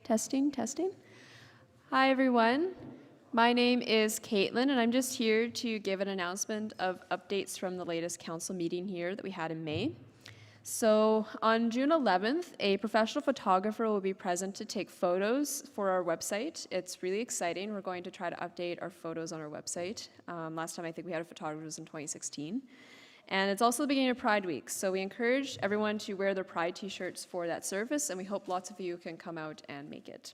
Testing, testing. Hi, everyone. My name is Caitlin, and I'm just here to give an announcement of updates from the latest council meeting here that we had in May. So on June 11th, a professional photographer will be present to take photos for our website. It's really exciting. We're going to try to update our photos on our website. Last time I think we had a photographer was in 2016. And it's also the beginning of Pride Week, so we encourage everyone to wear their Pride t-shirts for that service, and we hope lots of you can come out and make it.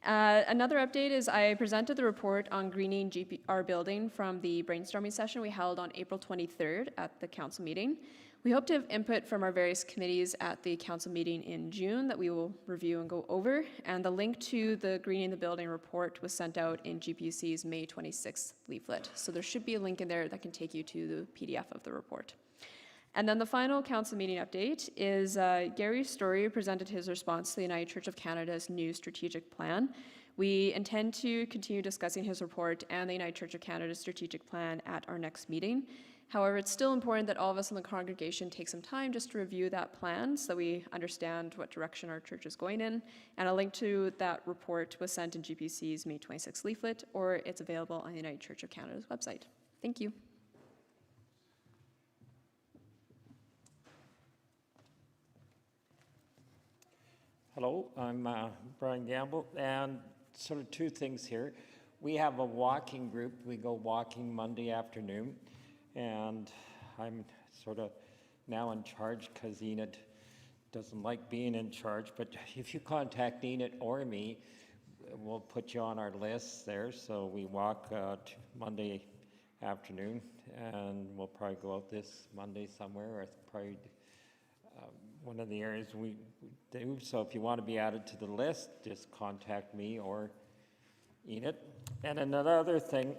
Another update is I presented the report on greening our building from the brainstorming session we held on April 23rd at the council meeting. We hope to have input from our various committees at the council meeting in June that we will review and go over, and the link to the greening the building report was sent out in GPUC's May 26th leaflet. So there should be a link in there that can take you to the PDF of the report. And then the final council meeting update is Gary Story presented his response to the United Church of Canada's new strategic plan. We intend to continue discussing his report and the United Church of Canada's strategic plan at our next meeting. However, it's still important that all of us in the congregation take some time just to review that plan so we understand what direction our church is going in. And a link to that report was sent in GPC's May 26th leaflet, or it's available on the United Church of Canada's website. Thank you. Hello, I'm Brian Gamble, and sort of two things here. We have a walking group. We go walking Monday afternoon, and I'm sort of now in charge because Enid doesn't like being in charge, but if you contact Enid or me, we'll put you on our list there. So we walk Monday afternoon, and we'll probably go out this Monday somewhere, or probably one of the areas we do. So if you want to be added to the list, just contact me or Enid. And another thing,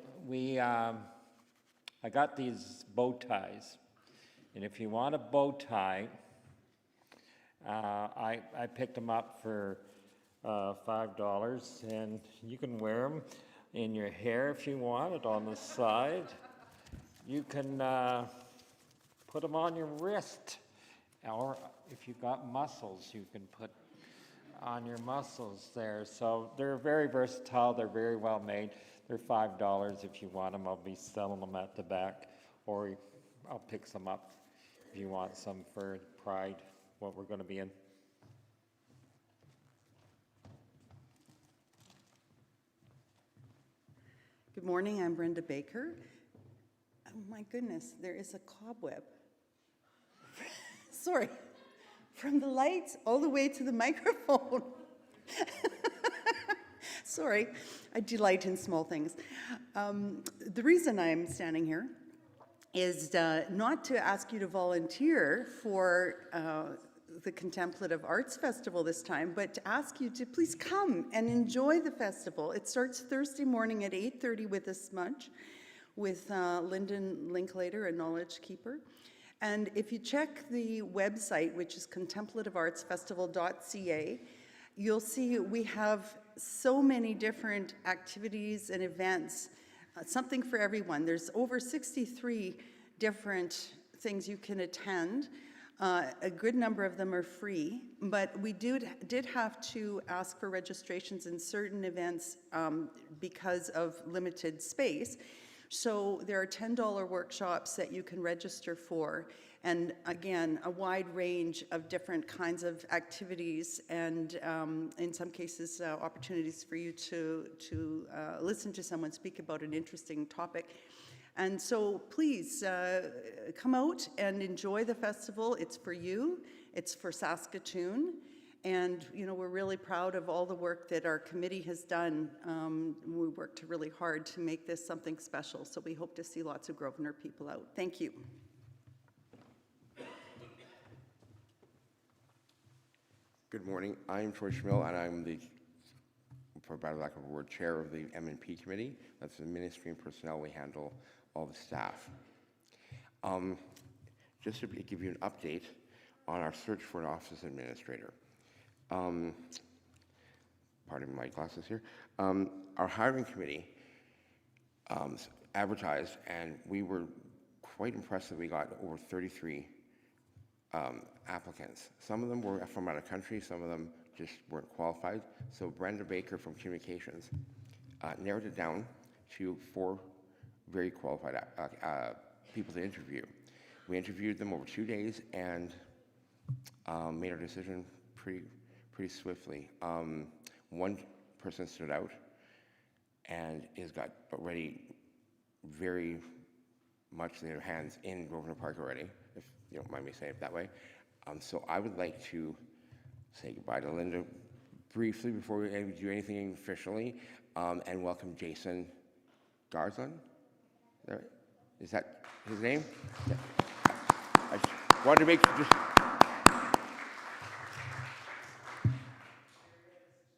I got these bow ties, and if you want a bow tie, I picked them up for $5, and you can wear them in your hair if you want it on the side. You can put them on your wrist, or if you've got muscles, you can put on your muscles there. So they're very versatile, they're very well made. They're $5 if you want them. I'll be selling them at the back, or I'll pick some up if you want some for Pride, what we're going to be in. Good morning, I'm Brenda Baker. Oh my goodness, there is a cobweb. Sorry, from the lights all the way to the microphone. Sorry, I delight in small things. The reason I'm standing here is not to ask you to volunteer for the Contemplative Arts Festival this time, but to ask you to please come and enjoy the festival. It starts Thursday morning at 8:30 with a smudge with Lyndon Linklater, a knowledge keeper. And if you check the website, which is contemplativeartsfestival.ca, you'll see we have so many different activities and events, something for everyone. There's over 63 different things you can attend. A good number of them are free, but we did have to ask for registrations in certain events because of limited space. So there are $10 workshops that you can register for, and again, a wide range of different kinds of activities, and in some cases, opportunities for you to listen to someone speak about an interesting topic. And so please come out and enjoy the festival. It's for you, it's for Saskatoon. And we're really proud of all the work that our committee has done. We worked really hard to make this something special, so we hope to see lots of Grosvenor people out. Thank you. Good morning. I'm Troy Schmill, and I'm the, for better lack of a word, chair of the M&P committee. That's the ministry and personnel. We handle all the staff. Just to give you an update on our search for an office administrator. Pardon my glasses here. Our hiring committee advertised, and we were quite impressed that we got over 33 applicants. Some of them were from out of country, some of them just weren't qualified. So Brenda Baker from Communications narrowed it down to 4 very qualified people to interview. We interviewed them over 2 days and made our decision pretty swiftly. One person stood out and has got already very much their hands in Grosvenor Park already, if you don't mind me saying it that way. So I would like to say goodbye to Linda briefly before we do anything officially, and welcome Jason Garzon. Is that his name? Yeah. I wanted to make just.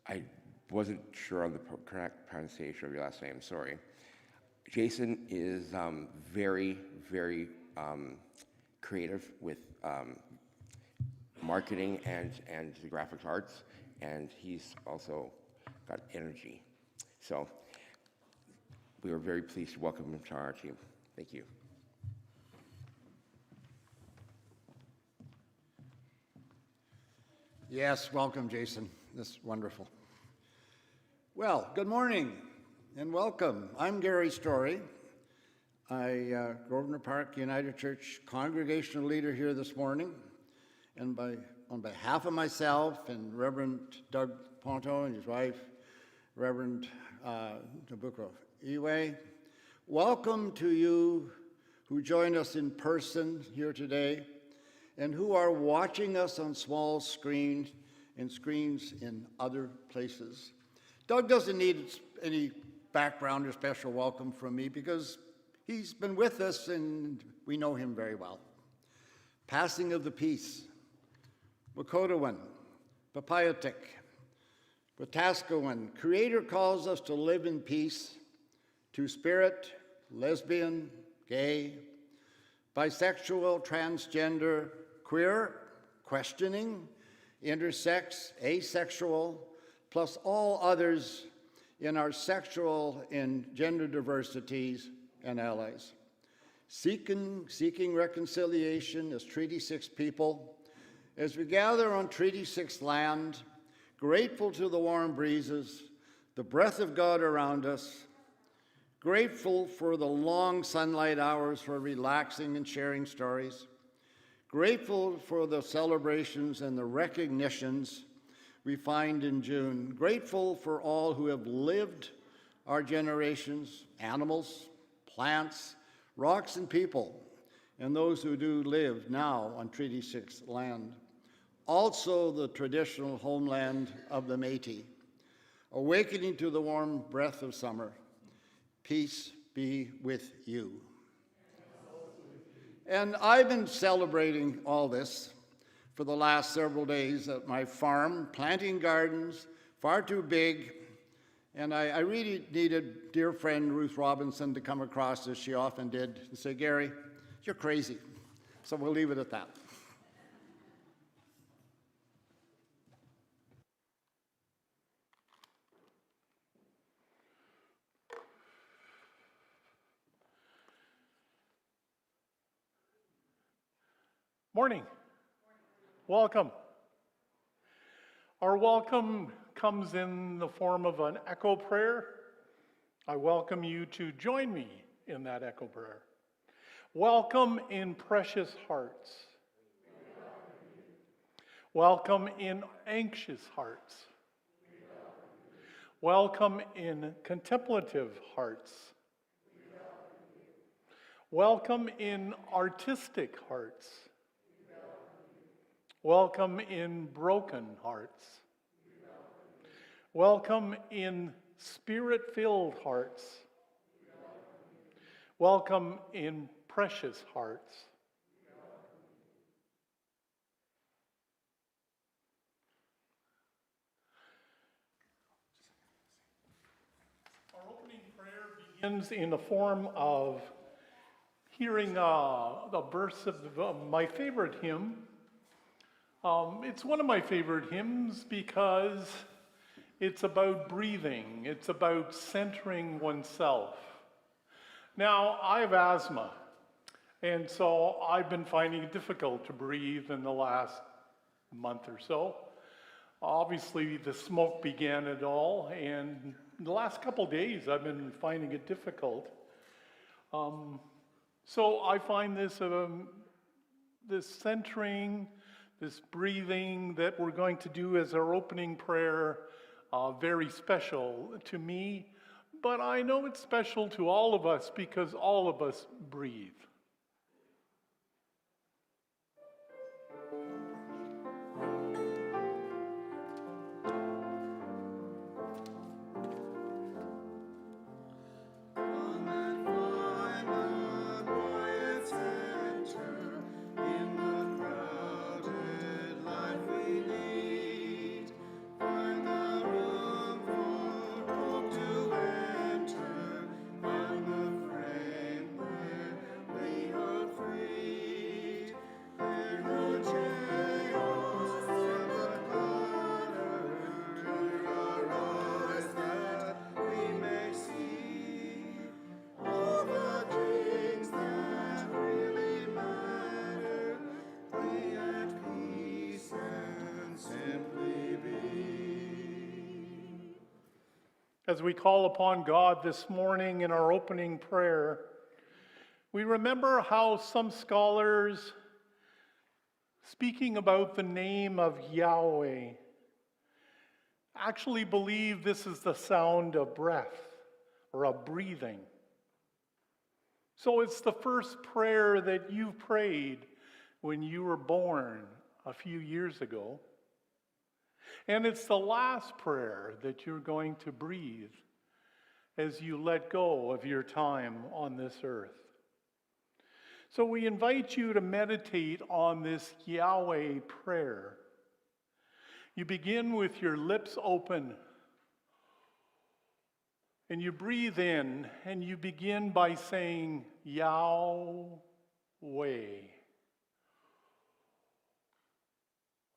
I wasn't sure on the correct pronunciation of your last name, sorry. Jason is very, very creative with marketing and the graphic arts, and he's also got energy. So we were very pleased to welcome him to our team. Thank you. Yes, welcome, Jason. That's wonderful. Well, good morning and welcome. I'm Gary Story. Grosvenor Park United Church congregational leader here this morning. And on behalf of myself and Reverend Doug Ponto and his wife, Reverend Wahkohtowin, welcome to you who join us in person here today and who are watching us on small screens and screens in other places. Doug doesn't need any background or special welcome from me because he's been with us and we know him very well. Passing of the peace. Wahkohtowin, Papayatik, Wetaskwin. Creator calls us to live in peace. Two-spirit, lesbian, gay, bisexual, transgender, queer, questioning, intersex, asexual, plus all others in our sexual and gender diversities and allies. Seeking reconciliation as Treaty 6 people, as we gather on Treaty 6 land, grateful to the warm breezes, the breath of God around us, grateful for the long sunlight hours for relaxing and sharing stories, grateful for the celebrations and the recognitions we find in June, grateful for all who have lived our generations, animals, plants, rocks, and people, and those who do live now on Treaty 6 land. Also the traditional homeland of the Métis, awakening to the warm breath of summer. Peace be with you. And I've been celebrating all this for the last several days at my farm, planting gardens, far too big, and I really needed dear friend Ruth Robinson to come across, as she often did, and say, Gary, you're crazy. So we'll leave it at that. Morning. Welcome. Our welcome comes in the form of an echo prayer. I welcome you to join me in that echo prayer. Welcome in precious hearts. Welcome in anxious hearts. Welcome in contemplative hearts. Welcome in artistic hearts. Welcome in broken hearts. Welcome in spirit-filled hearts. Welcome in precious hearts. Our opening prayer begins in the form of hearing the verse of my favorite hymn. It's one of my favorite hymns because it's about breathing. It's about centering oneself. Now, I have asthma, and so I've been finding it difficult to breathe in the last month or so. Obviously, the smoke began it all, and the last couple days I've been finding it difficult. So I find this centering, this breathing that we're going to do as our opening prayer very special to me, but I know it's special to all of us because all of us breathe. As we call upon God this morning in our opening prayer, we remember how some scholars, speaking about the name of Yahweh, actually believe this is the sound of breath or of breathing. So it's the first prayer that you prayed when you were born a few years ago. And it's the last prayer that you're going to breathe as you let go of your time on this earth. So we invite you to meditate on this Yahweh prayer. You begin with your lips open, and you breathe in, and you begin by saying, Yahweh.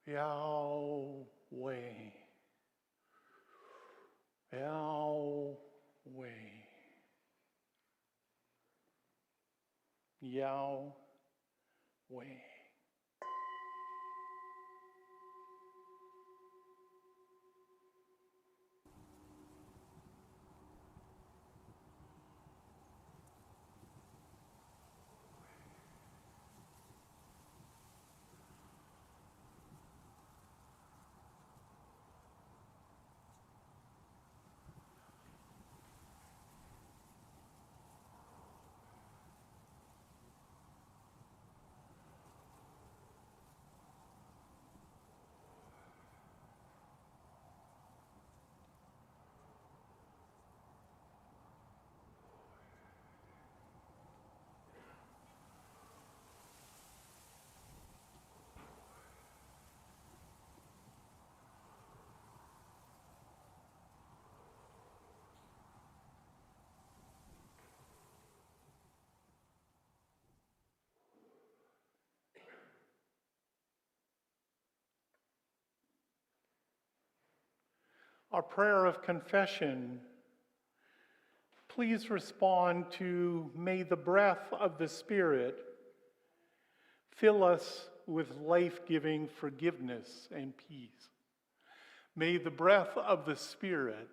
Yahweh. Yahweh. Yahweh. Our prayer of confession, please respond to, may the breath of the Spirit fill us with life-giving forgiveness and peace. May the breath of the Spirit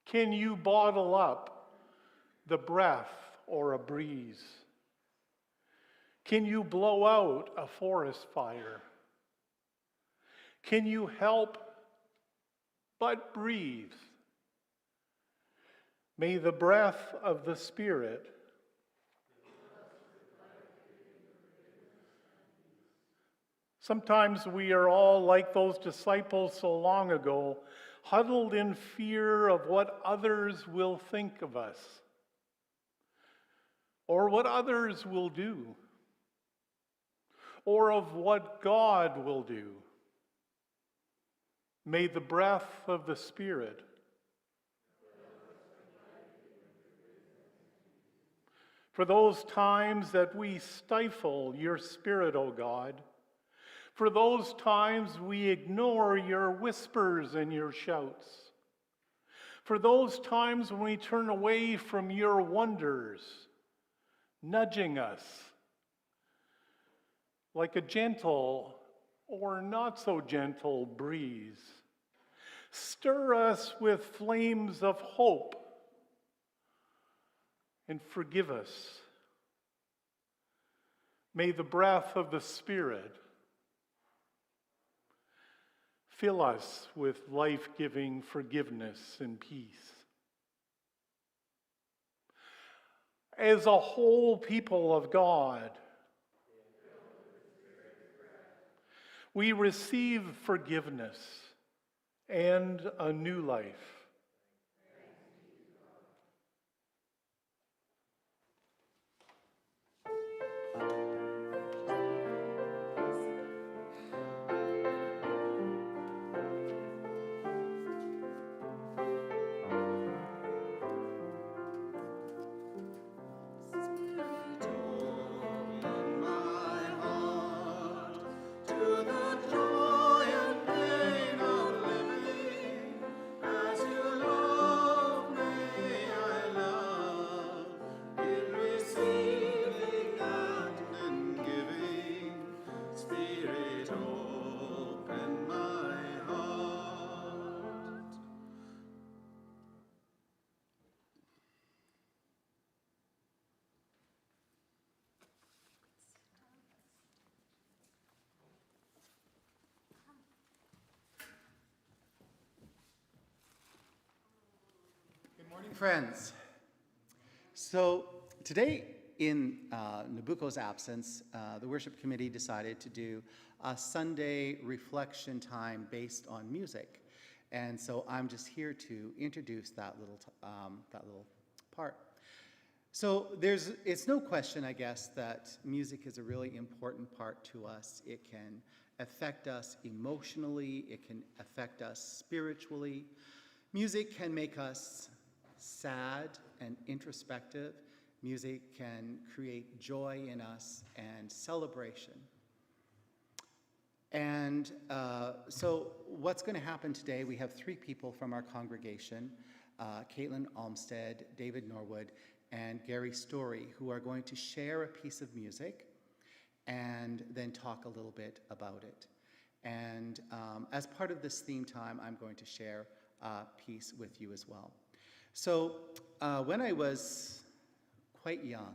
Can you bottle up the breath or a breeze? Can you blow out a forest fire? Can you help but breathe? May the breath of the Spirit Sometimes we are all like those disciples so long ago, huddled in fear of what others will think of us, or what others will do, or of what God will do. May the breath of the Spirit for those times that we stifle your Spirit, O God, for those times we ignore your whispers and your shouts, for those times when we turn away from your wonders, nudging us, like a gentle or not so gentle breeze. Stir us with flames of hope and forgive us. May the breath of the Spirit fill us with life-giving forgiveness and peace. As a whole people of God, we receive forgiveness and a new life. Good morning, friends. So today, in Nabucco's absence, the worship committee decided to do a Sunday reflection time based on music. And so I'm just here to introduce that little part. So it's no question, I guess, that music is a really important part to us. It can affect us emotionally. It can affect us spiritually. Music can make us sad and introspective. Music can create joy in us and celebration. And so what's going to happen today, we have 3 people from our congregation, Caitlin Olmsted, David Norwood, and Gary Story, who are going to share a piece of music and then talk a little bit about it. And as part of this theme time, I'm going to share a piece with you as well. So when I was quite young,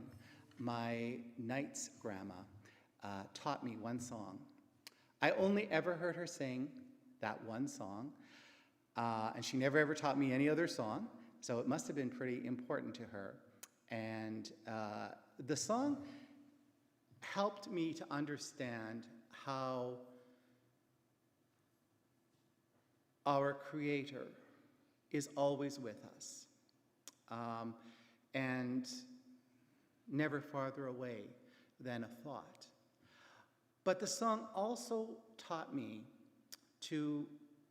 my Knight's grandma taught me one song. I only ever heard her sing that one song, and she never ever taught me any other song, so it must have been pretty important to her. And the song helped me to understand how our Creator is always with us, and never farther away than a thought. But the song also taught me to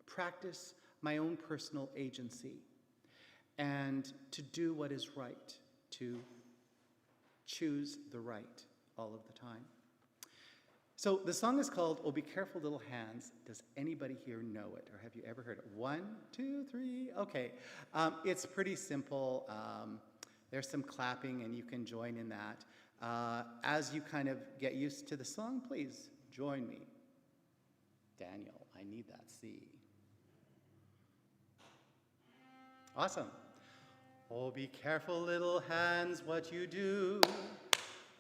practice my own personal agency and to do what is right, to choose the right all of the time. So the song is called "Oh Be Careful Little Hands." Does anybody here know it, or have you ever heard it? 1, 2, 3, okay. It's pretty simple. There's some clapping and you can join in that. As you kind of get used to the song, please join me. Daniel, I need that C. Awesome. Oh, be careful, little hands, what you do.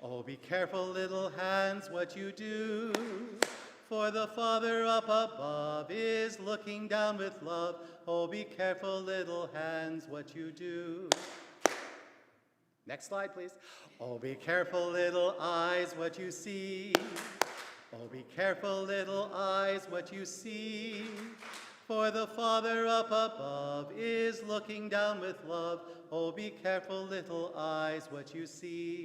Oh, be careful, little hands, what you do. For the Father up above is looking down with love. Oh, be careful, little hands, what you do. Next slide, please. Oh, be careful, little eyes, what you see. Oh, be careful, little eyes, what you see. For the Father up above is looking down with love. Oh, be careful, little eyes, what you see.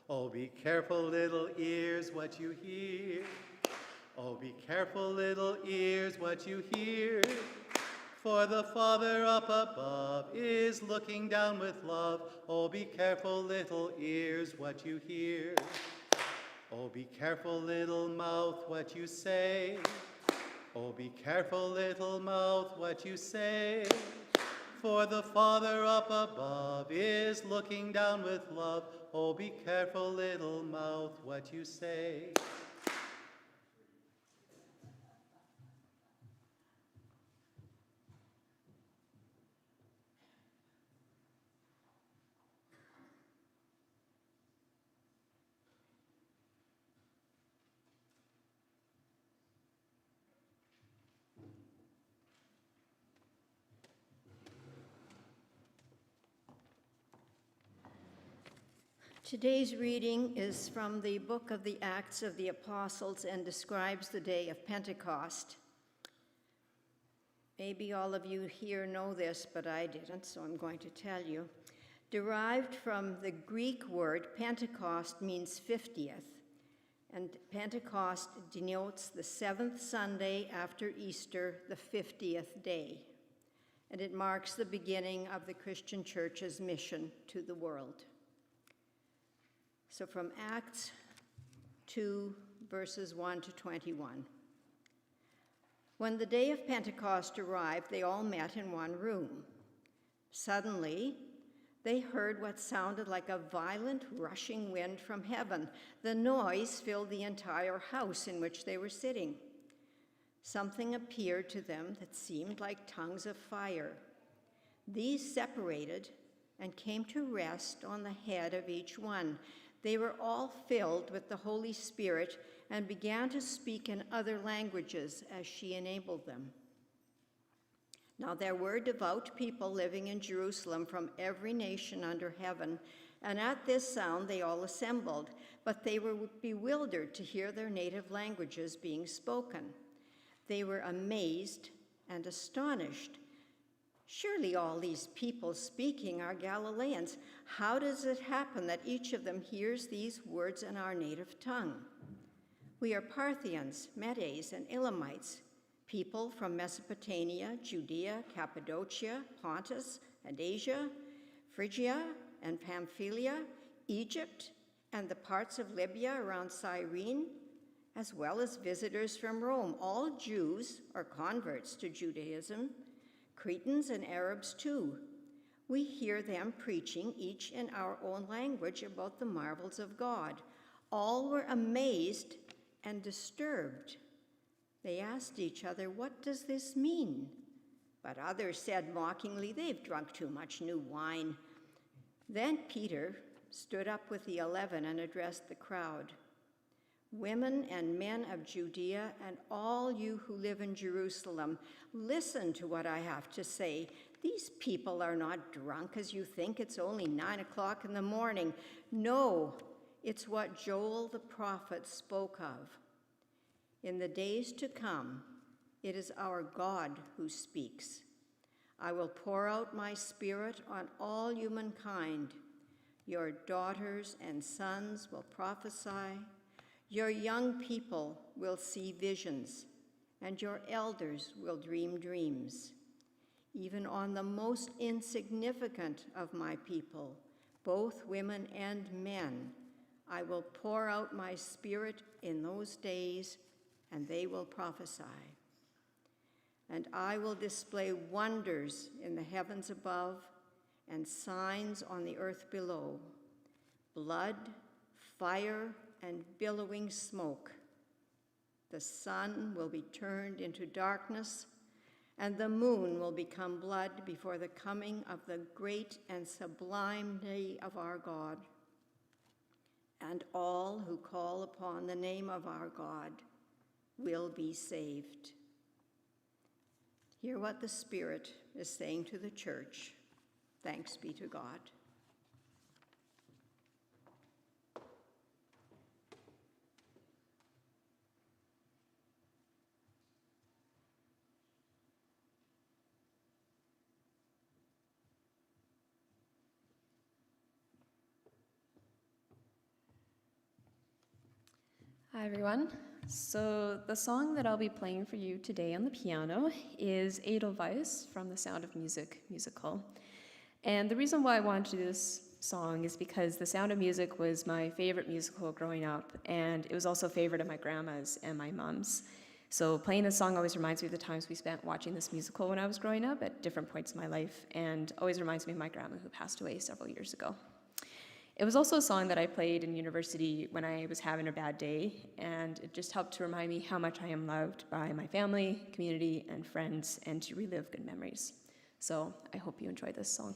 Oh, be careful, little ears, what you hear. Oh, be careful, little ears, what you hear. For the Father up above is looking down with love. Oh, be careful, little ears, what you hear. Oh, be careful, little mouth, what you say. Oh, be careful, little mouth, what you say. For the Father up above is looking down with love. Oh, be careful, little mouth, what you say. Today's reading is from the book of the Acts of the Apostles and describes the day of Pentecost. Maybe all of you here know this, but I didn't, so I'm going to tell you. Derived from the Greek word, Pentecost means 50th, and Pentecost denotes the 7th Sunday after Easter, the 50th day, and it marks the beginning of the Christian Church's mission to the world. So from Acts 2, verses 1 to 21. When the day of Pentecost arrived, they all met in one room. Suddenly, they heard what sounded like a violent rushing wind from heaven. The noise filled the entire house in which they were sitting. Something appeared to them that seemed like tongues of fire. These separated and came to rest on the head of each one. They were all filled with the Holy Spirit and began to speak in other languages as she enabled them. Now there were devout people living in Jerusalem from every nation under heaven, and at this sound they all assembled, but they were bewildered to hear their native languages being spoken. They were amazed and astonished. Surely all these people speaking are Galileans. How does it happen that each of them hears these words in our native tongue? We are Parthians, Medes, and Elamites, people from Mesopotamia, Judea, Cappadocia, Pontus, and Asia, Phrygia and Pamphylia, Egypt, and the parts of Libya around Cyrene, as well as visitors from Rome, all Jews or converts to Judaism, Cretans and Arabs too. We hear them preaching, each in our own language, about the marvels of God. All were amazed and disturbed. They asked each other, "What does this mean?" But others said mockingly, "They've drunk too much new wine." Then Peter stood up with the 11 and addressed the crowd. "Women and men of Judea, and all you who live in Jerusalem, listen to what I have to say. These people are not drunk as you think. It's only 9 o'clock in the morning. No, it's what Joel the prophet spoke of. In the days to come, it is our God who speaks. I will pour out my spirit on all humankind. Your daughters and sons will prophesy. Your young people will see visions, and your elders will dream dreams. Even on the most insignificant of my people, both women and men, I will pour out my spirit in those days, and they will prophesy. And I will display wonders in the heavens above and signs on the earth below: blood, fire, and billowing smoke. The sun will be turned into darkness, and the moon will become blood before the coming of the great and sublime day of our God. And all who call upon the name of our God will be saved." Hear what the Spirit is saying to the church. Thanks be to God. Hi, everyone. So the song that I'll be playing for you today on the piano is Edelweiss from the Sound of Music musical. And the reason why I wanted to do this song is because The Sound of Music was my favorite musical growing up, and it was also a favorite of my grandma's and my mom's. So playing this song always reminds me of the times we spent watching this musical when I was growing up at different points in my life, and always reminds me of my grandma who passed away several years ago. It was also a song that I played in university when I was having a bad day, and it just helped to remind me how much I am loved by my family, community, and friends, and to relive good memories. So I hope you enjoy this song.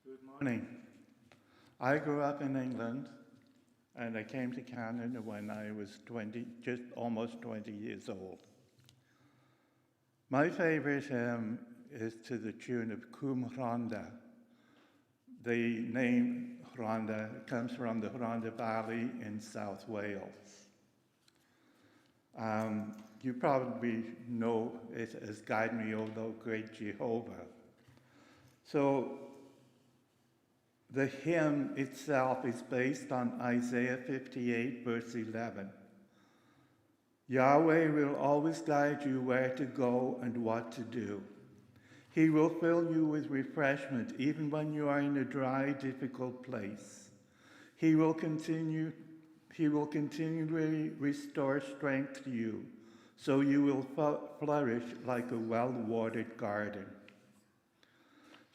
Good morning. I grew up in England, and I came to Canada when I was just almost 20 years old. My favorite hymn is to the tune of Cwm Rhondda. The name Rhondda comes from the Rhondda Valley in South Wales. You probably know it as Guide Me, O Thou Great Jehovah. So the hymn itself is based on Isaiah 58, verse 11. Yahweh will always guide you where to go and what to do. He will fill you with refreshment even when you are in a dry, difficult place. He will continually restore strength to you, so you will flourish like a well-watered garden.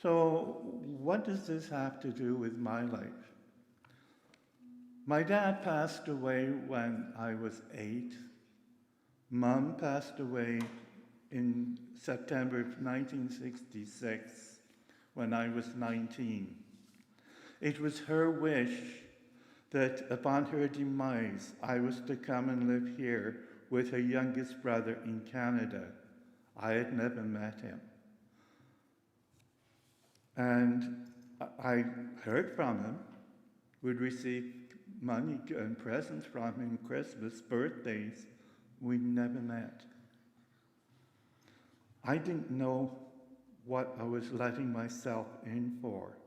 So what does this have to do with my life? My dad passed away when I was 8. Mom passed away in September of 1966 when I was 19. It was her wish that upon her demise, I was to come and live here with her youngest brother in Canada. I had never met him. And I heard from him, would receive money and presents from him, Christmas, birthdays. We never met. I didn't know what I was letting myself in for.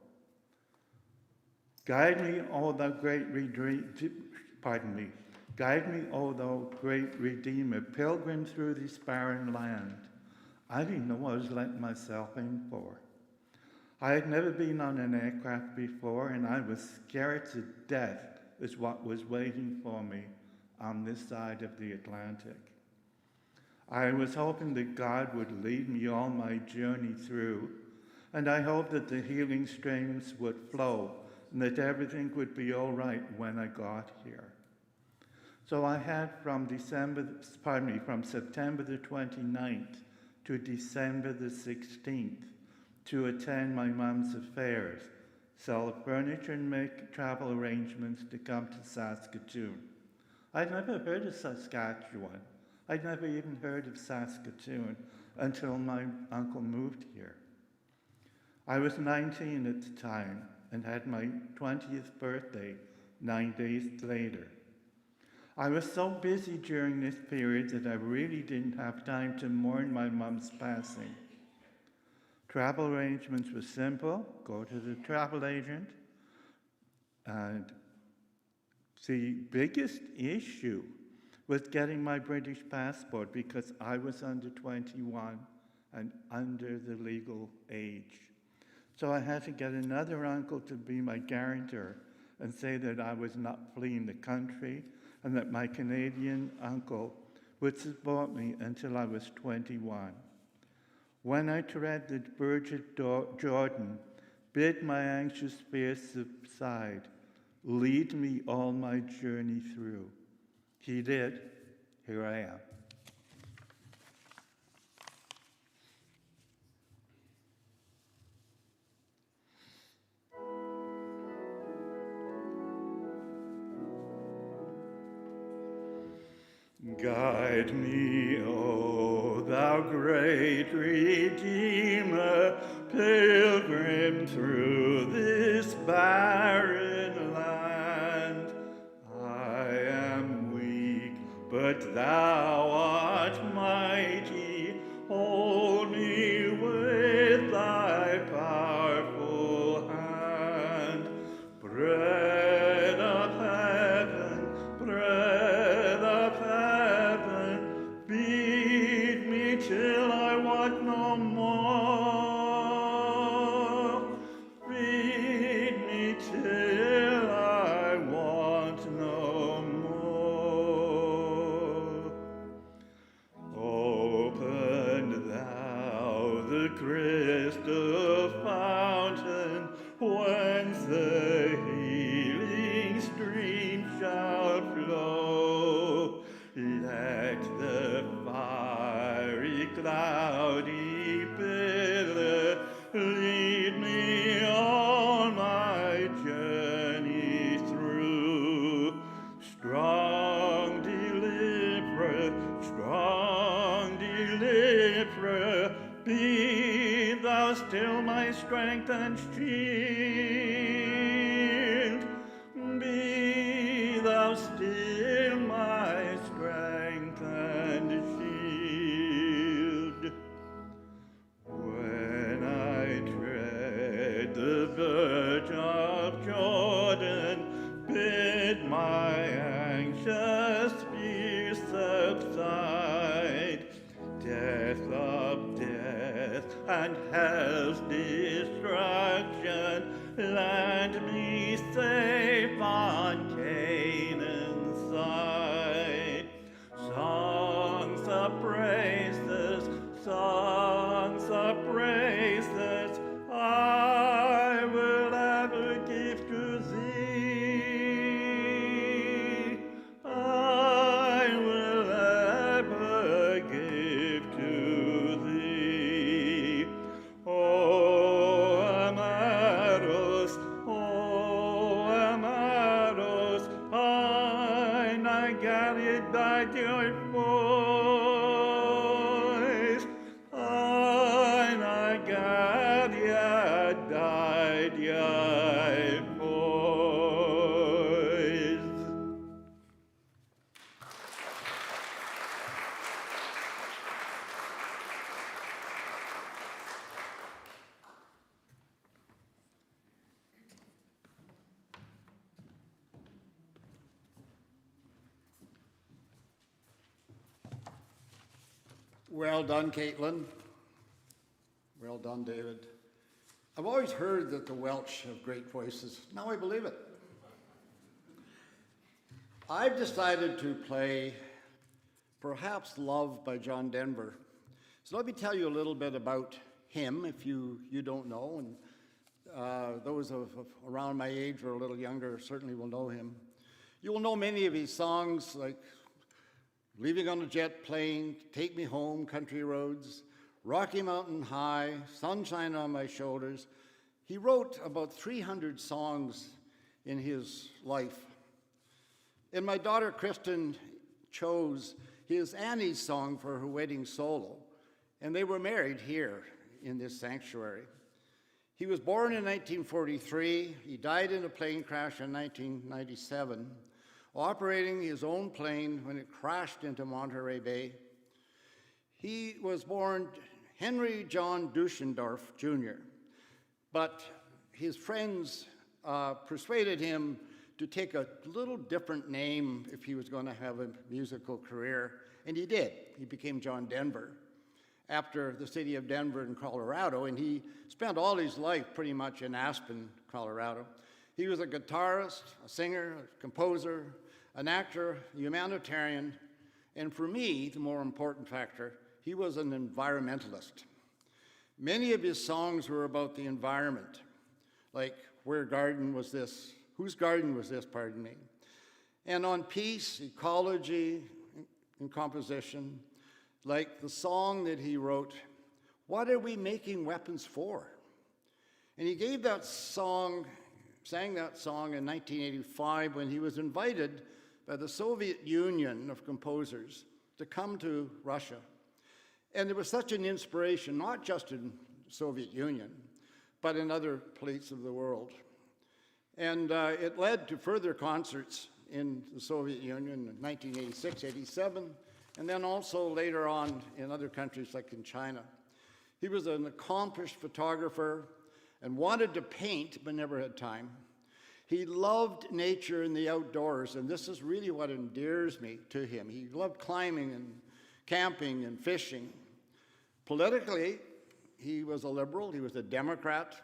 Guide me, O thou great Guide me, O thou great Redeemer, pilgrim through this barren land. I didn't know what I was letting myself in for. I had never been on an aircraft before, and I was scared to death as what was waiting for me on this side of the Atlantic. I was hoping that God would lead me on my journey through, and I hoped that the healing streams would flow and that everything would be all right when I got here. So I had from September the 29th to December the 16th to attend my mum's affairs, sell furniture and make travel arrangements to come to Saskatoon. I'd never heard of Saskatchewan. I'd never even heard of Saskatoon until my uncle moved here. I was 19 at the time and had my 20th birthday 9 days later. I was so busy during this period that I really didn't have time to mourn my mum's passing. Travel arrangements were simple: go to the travel agent. And the biggest issue was getting my British passport because I was under 21 and under the legal age. So I had to get another uncle to be my guarantor and say that I was not fleeing the country and that my Canadian uncle would support me until I was 21. When I tread the verge of Jordan, bid my anxious fears subside, lead me all my journey through. He did. Here I am. Guide me, O thou great Redeemer, pilgrim through this barren land. I am weak, but thou art mighty. Hold me with thy powerful hand. Bread of heaven, bread of heaven, feed me till I want no more. Feed me till I want no more. Open thou the crystal fountain, whence the healing stream shall flow. Let the fiery cloudy pillar lead me on my journey through. Strong deliverer, be thou still my strength and shield. Be thou still my strength and shield. When I tread the verge of Jordan, bid my anxious fears subside. Death of death and hell's destruction, land me safe on Canaan's side. Songs of praises, I will ever give to thee. I will ever give to thee. O amados, I gathered by thy voice. I gathered by thy voice. Well done, Caitlin. Well done, David. I've always heard that the Welsh have great voices. Now I believe it. I've decided to play perhaps Love by John Denver. So let me tell you a little bit about him if you don't know, and those around my age or a little younger certainly will know him. You will know many of his songs like Leaving on a Jet Plane, Take Me Home, Country Roads, Rocky Mountain High, Sunshine on My Shoulders. He wrote about 300 songs in his life. And my daughter Kristen chose his Annie's song for her wedding solo, and they were married here in this sanctuary. He was born in 1943. He died in a plane crash in 1997, operating his own plane when it crashed into Monterey Bay. He was born Henry John Duschendorf, Jr., but his friends persuaded him to take a little different name if he was going to have a musical career, and he did. He became John Denver after the city of Denver in Colorado, and he spent all his life pretty much in Aspen, Colorado. He was a guitarist, a singer, a composer, an actor, a humanitarian, and for me, the more important factor, he was an environmentalist. Many of his songs were about the environment, like Whose Garden Was This, pardon me. And on peace, ecology, and composition, like the song that he wrote, What Are We Making Weapons For? And he gave that song, sang that song in 1985 when he was invited by the Soviet Union of composers to come to Russia. And it was such an inspiration, not just in the Soviet Union, but in other places of the world. And it led to further concerts in the Soviet Union in 1986, 87, and then also later on in other countries like in China. He was an accomplished photographer and wanted to paint, but never had time. He loved nature and the outdoors, and this is really what endears me to him. He loved climbing and camping and fishing. Politically, he was a liberal. He was a Democrat,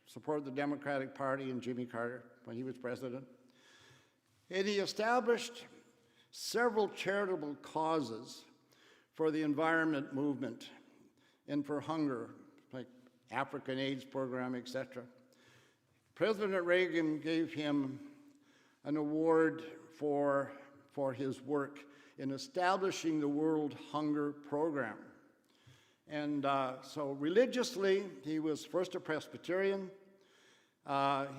supported the Democratic Party and Jimmy Carter when he was president. And he established several charitable causes for the environment movement and for hunger, like African AIDS program, etc. President Reagan gave him an award for his work in establishing the World Hunger Program. And so religiously, he was first a Presbyterian.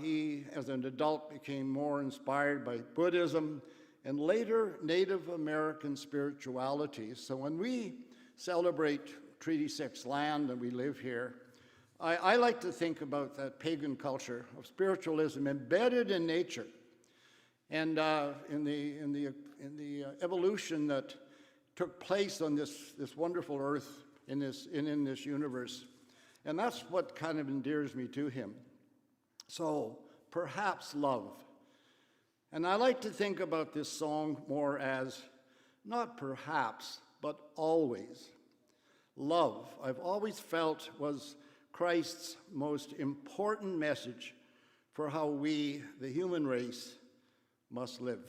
He, as an adult, became more inspired by Buddhism and later Native American spirituality. So when we celebrate Treaty 6 land and we live here, I like to think about that pagan culture of spiritualism embedded in nature and in the evolution that took place on this wonderful earth in this universe. And that's what kind of endears me to him. So perhaps love. And I like to think about this song more as not perhaps, but always. Love, I've always felt, was Christ's most important message for how we, the human race, must live.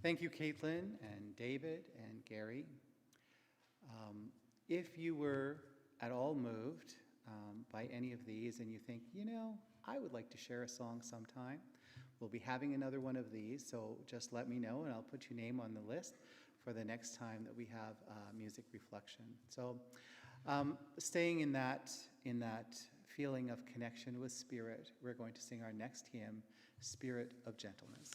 Thank you, Caitlin and David and Gary. If you were at all moved by any of these and you think, you know, I would like to share a song sometime, we'll be having another one of these, so just let me know and I'll put your name on the list for the next time that we have music reflection. So staying in that feeling of connection with Spirit, we're going to sing our next hymn, Spirit of Gentleness.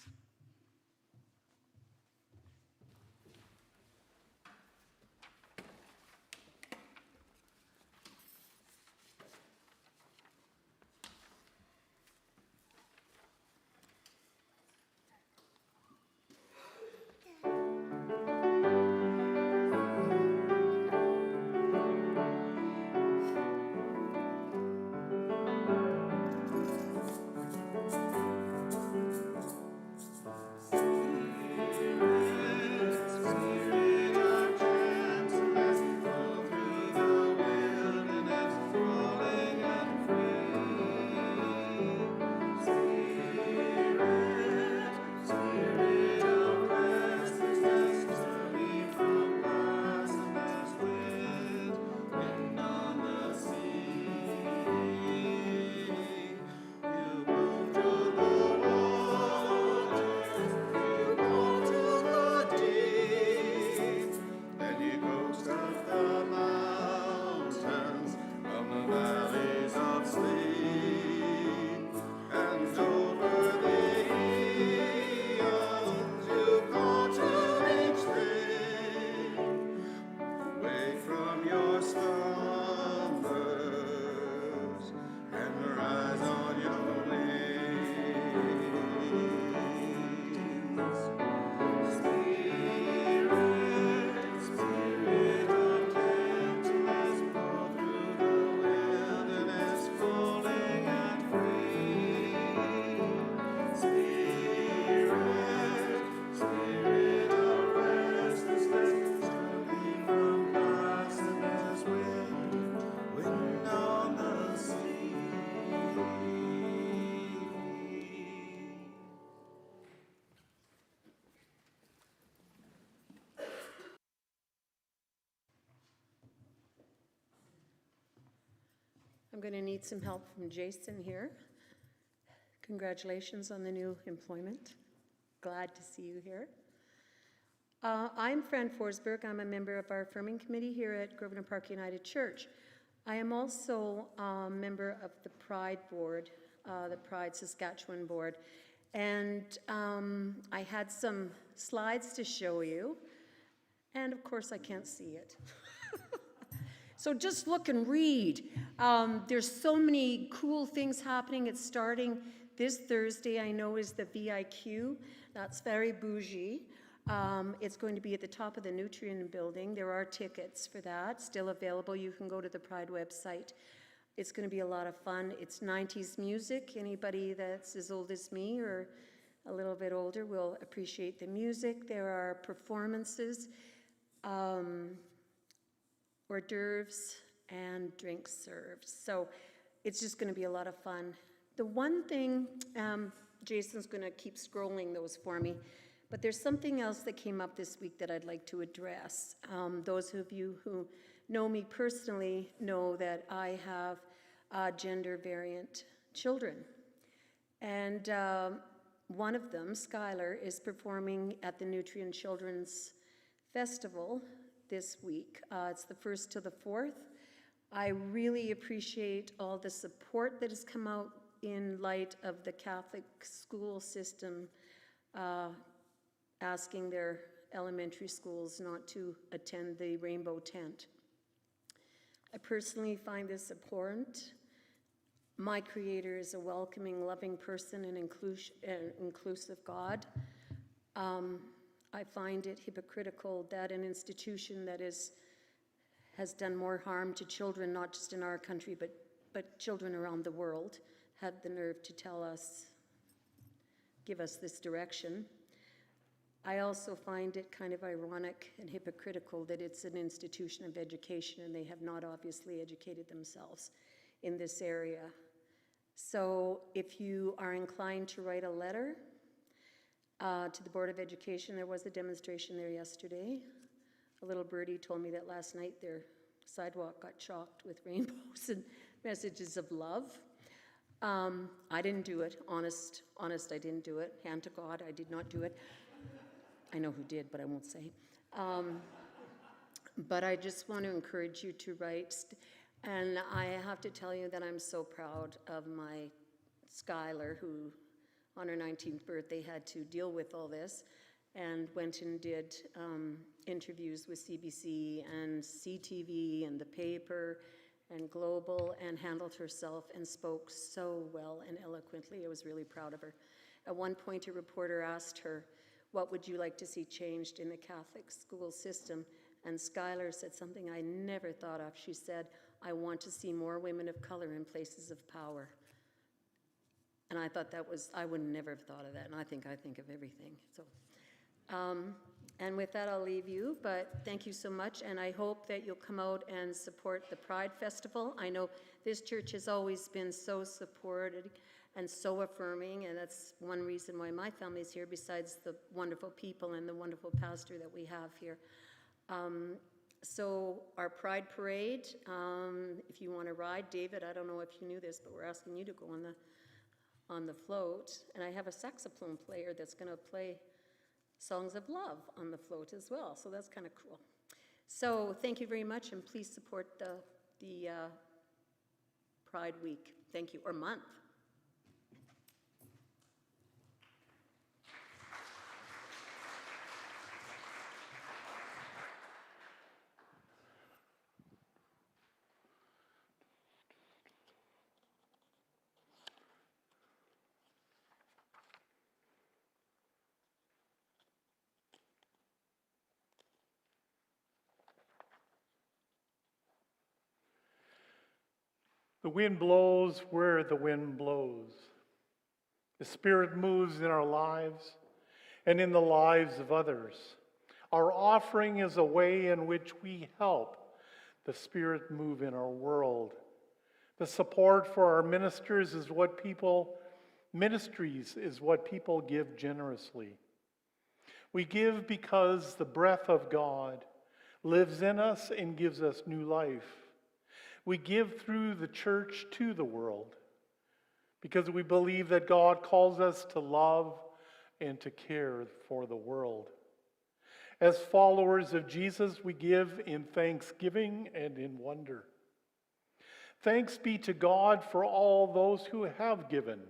I'm going to need some help from Jason here. Congratulations on the new employment. Glad to see you here. I'm Fran Forsberg. I'm a member of our affirming committee here at Grosvenor Park United Church. I am also a member of the Pride Board, the Pride Saskatchewan Board. And I had some slides to show you. And of course, I can't see it. So just look and read. There's so many cool things happening. It's starting this Thursday, I know, is the VIQ. That's very bougie. It's going to be at the top of the Nutrient building. There are tickets for that still available. You can go to the Pride website. It's going to be a lot of fun. It's 90s music. Anybody that's as old as me or a little bit older will appreciate the music. There are performances, hors d'oeuvres, and drinks served. So it's just going to be a lot of fun. The one thing, Jason's going to keep scrolling those for me, but there's something else that came up this week that I'd like to address. Those of you who know me personally know that I have gender variant children. And one of them, Skylar, is performing at the Nutrient Children's Festival this week. It's the 1st to the 4th. I really appreciate all the support that has come out in light of the Catholic school system asking their elementary schools not to attend the Rainbow Tent. I personally find this abhorrent. My Creator is a welcoming, loving person and inclusive God. I find it hypocritical that an institution that has done more harm to children, not just in our country, but children around the world, had the nerve to give us this direction. I also find it kind of ironic and hypocritical that it's an institution of education and they have not obviously educated themselves in this area. So if you are inclined to write a letter, To the Board of Education, there was a demonstration there yesterday. A little birdie told me that last night their sidewalk got chalked with rainbows and messages of love. I didn't do it, honest, I didn't do it. Hand to God, I did not do it. I know who did, but I won't say. But I just want to encourage you to write. And I have to tell you that I'm so proud of my Skylar, who on her 19th birthday had to deal with all this and went and did interviews with CBC and CTV and the paper and Global, and handled herself and spoke so well and eloquently. I was really proud of her. At one point, a reporter asked her, "What would you like to see changed in the Catholic school system?" And Skylar said something I never thought of. She said, "I want to see more women of color in places of power." And I thought that was, I would never have thought of that, and I think of everything. So, and with that, I'll leave you, but thank you so much, and I hope that you'll come out and support the Pride Festival. I know this church has always been so supported and so affirming, and that's one reason why my family's here, besides the wonderful people and the wonderful pastor that we have here. So our Pride Parade, if you want to ride, David, I don't know if you knew this, but we're asking you to go on the float, and I have a saxophone player that's going to play songs of love on the float as well, so that's kind of cool. So thank you very much, and please support the Pride Week. Thank you, or month. The wind blows where the wind blows. The Spirit moves in our lives and in the lives of others. Our offering is a way in which we help the Spirit move in our world. The support for our ministries is what people give generously. We give because the breath of God lives in us and gives us new life. We give through the church to the world because we believe that God calls us to love and to care for the world. As followers of Jesus, we give in thanksgiving and in wonder. Thanks be to God for all those who have given.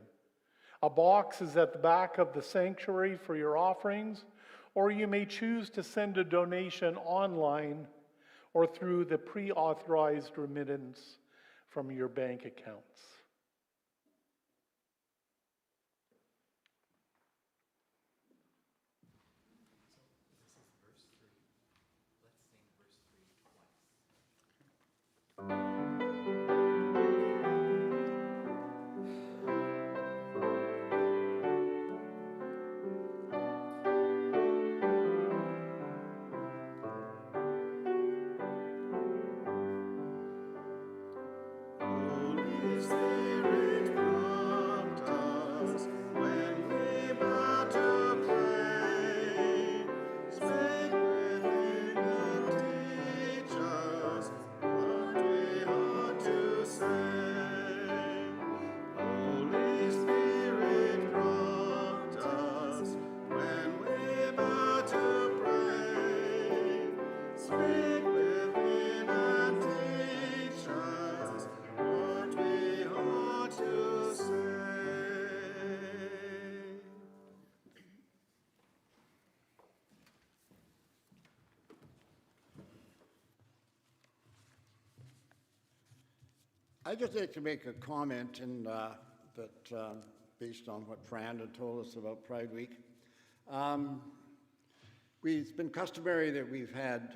A box is at the back of the sanctuary for your offerings, or you may choose to send a donation online or through the pre-authorized remittance from your bank accounts. I'd just like to make a comment based on what Fran had told us about Pride Week. It's been customary that we've had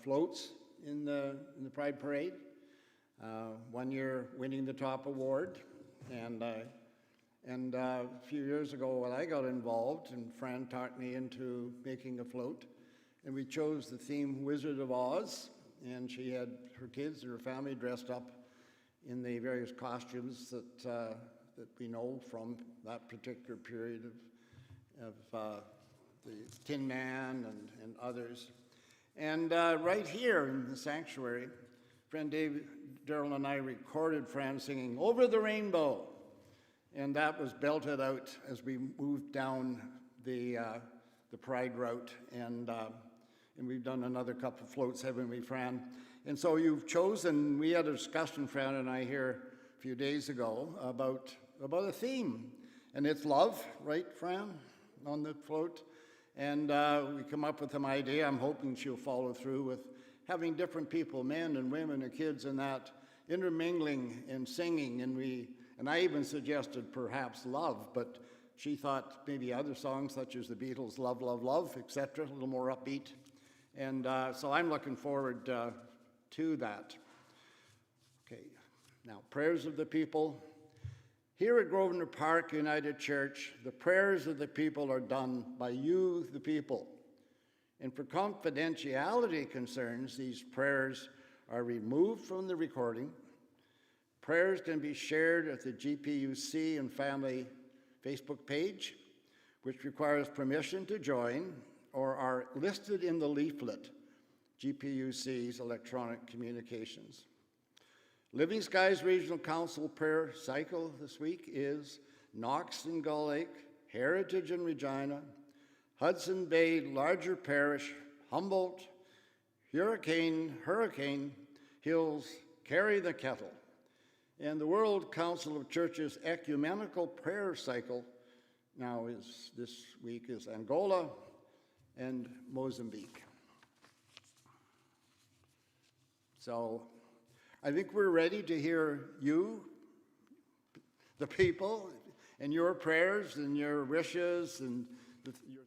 floats in the Pride Parade. One year winning the top award, and a few years ago when I got involved, and Fran talked me into making a float, and we chose the theme Wizard of Oz, and she had her kids and her family dressed up in the various costumes that we know from that particular period the Tin Man and others. And right here in the sanctuary, friend Dave, Daryl and I recorded Fran singing Over the Rainbow. And that was belted out as we moved down the Pride route. And we've done another couple floats, haven't we, Fran? And so you've chosen, we had a discussion, Fran and I, here a few days ago about a theme. And it's love, right, Fran, on the float? And we come up with an idea. I'm hoping she'll follow through with having different people, men and women and kids and that, intermingling and singing. And I even suggested perhaps love, but she thought maybe other songs such as the Beatles' Love, Love, Love, etc., a little more upbeat. And so I'm looking forward to that. Okay, now prayers of the people. Here at Grosvenor Park United Church, the prayers of the people are done by you, the people. And for confidentiality concerns, these prayers are removed from the recording. Prayers can be shared at the GPUC and family Facebook page, which requires permission to join, or are listed in the leaflet, GPUC's electronic communications. Living Skies Regional Council prayer cycle this week is Knox and Gull Lake, Heritage and Regina, Hudson Bay Larger Parish, Humboldt, Hurricane Hills, Carry the Kettle. And the World Council of Churches Ecumenical Prayer Cycle now this week is Angola and Mozambique. So I think we're ready to hear you, the people, and your prayers and your wishes and your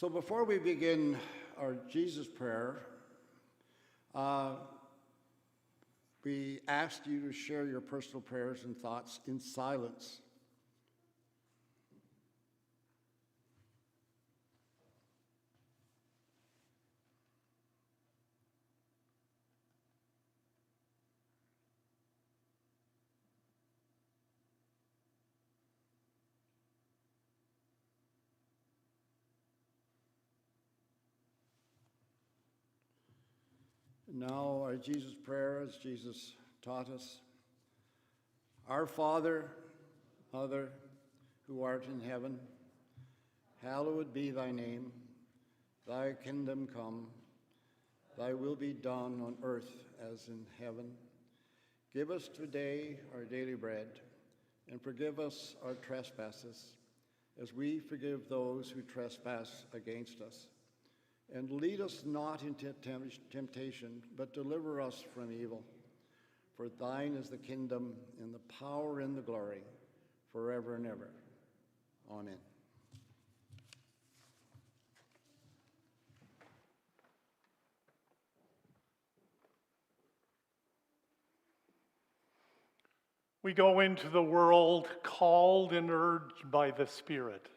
So before we begin our Jesus prayer, we asked you to share your personal prayers and thoughts in silence. Now, our Jesus prayer, as Jesus taught us. Our Father, Mother, who art in heaven, hallowed be thy name. Thy kingdom come, thy will be done on earth as in heaven. Give us today our daily bread, and forgive us our trespasses, as we forgive those who trespass against us. And lead us not into temptation, but deliver us from evil. For thine is the kingdom, and the power, and the glory, forever and ever. Amen. We go into the world called and urged by the Spirit.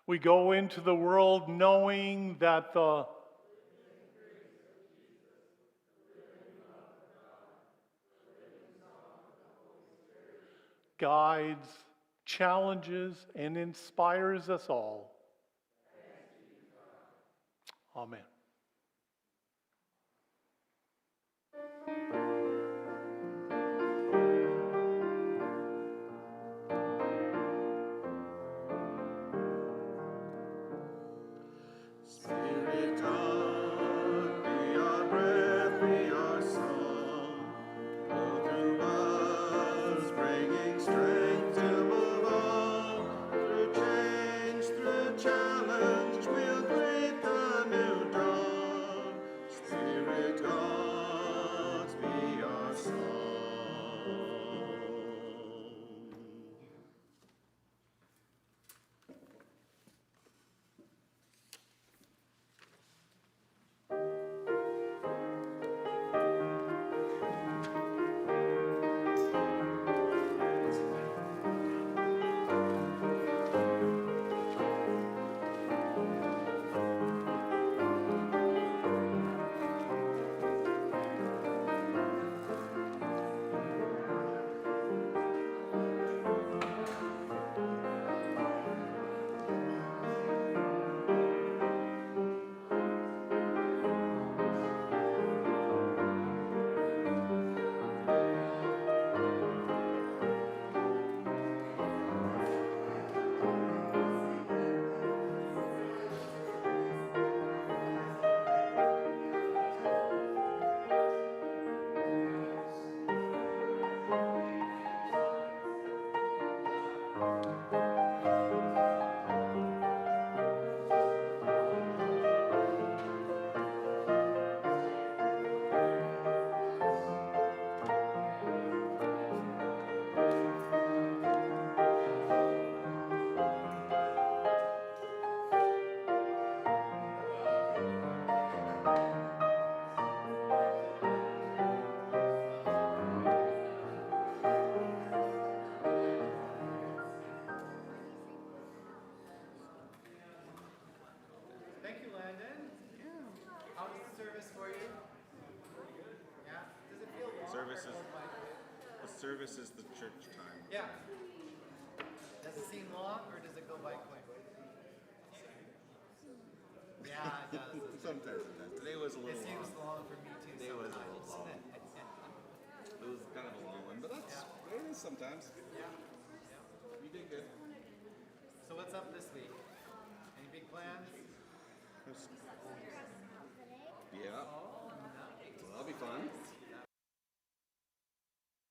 We go into the world knowing that the guides, challenges, and inspires us all. Amen. Spirit God, be our breath, be our song. Flow through us, bringing strength to move on. Through change, through challenge, we'll greet the new dawn. Spirit God, be our song. Thank you, Landon. How was the service for you? Yeah? Does it feel long? Service or is- goes by quick? The service is the church time. Yeah. Does it seem long or does it go by quick? Yeah, it does. Sometimes it does. Today was a It little seems long. long for me too. Today was a little long. sometimes. It was kind of a long one, but that's what it is sometimes. Yeah. You did good. So what's up this week? Any big plans? Yeah. Oh, nice. Well, that'll be fun.